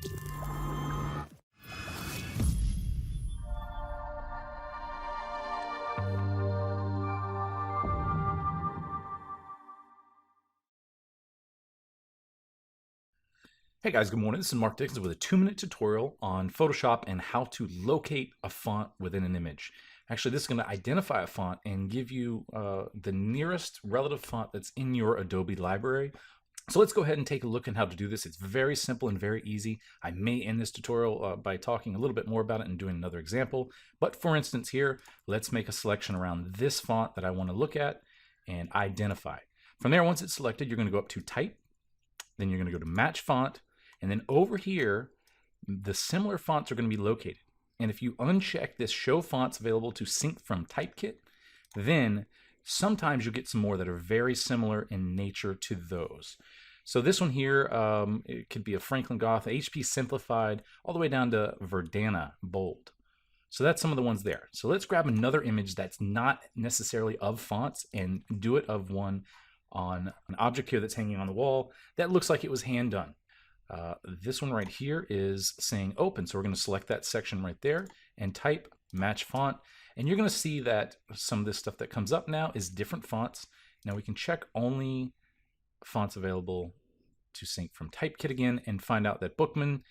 Hey guys, good morning. This is Mark Dixon with a 2-minute tutorial on Photoshop and how to locate a font within an image. Actually, this is going to identify a font and give you the nearest relative font that's in your Adobe library. So let's go ahead and take a look at how to do this. It's very simple and very easy. I may end this tutorial by talking a little bit more about it and doing another example. But for instance here, let's make a selection around this font that I want to look at and identify. From there, once it's selected, you're going to go up to Type. Then you're going to go to Match Font. And then over here, the similar fonts are going to be located. And if you uncheck this Show Fonts Available to Sync from Typekit, then sometimes you'll get some more that are very similar in nature to those. So this one here, it could be a Franklin Goth, HP Simplified, all the way down to Verdana Bold. So that's some of the ones there. So let's grab another image that's not necessarily of fonts and do it of one on an object here that's hanging on the wall that looks like it was hand done. This one right here is saying open, so we're going to select that section right there and type match font, and you're going to see that some of this stuff that comes up now is different fonts. Now we can check only fonts available to sync from Typekit again and find out that Bookman,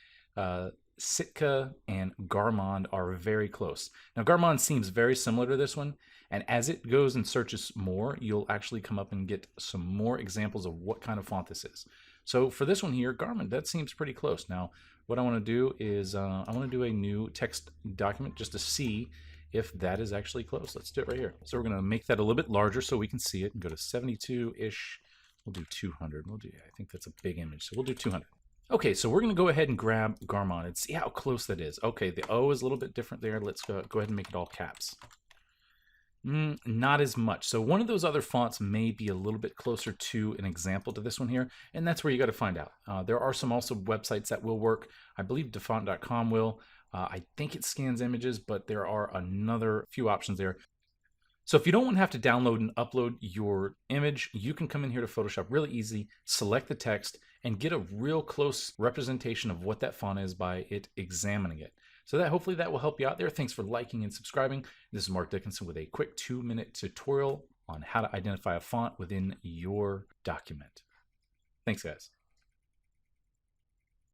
Sitka, and Garamond are very close. Now Garamond seems very similar to this one, and as it goes and searches more, you'll actually come up and get some more examples of what kind of font this is. So for this one here, Garamond, that seems pretty close. Now what I want to do is I want to do a new text document just to see if that is actually close. Let's do it right here. So we're going to make that a little bit larger so we can see it and go to 72-ish. We'll do 200. I think that's a big image, so we'll do 200. Okay, so we're going to go ahead and grab Garamond and see how close that is. Okay, the O is a little bit different there. Let's go ahead and make it all caps. Not as much. So one of those other fonts may be a little bit closer to an example to this one here, and that's where you got to find out. There are some also websites that will work. I believe Dafont.com will. I think it scans images, but there are another few options there. So if you don't want to have to download and upload your image, you can come in here to Photoshop really easy, select the text, and get a real close representation of what that font is by it examining it. So that hopefully that will help you out there. Thanks for liking and subscribing. This is Mark Dickinson with a quick 2-minute tutorial on how to identify a font within your document. Thanks, guys.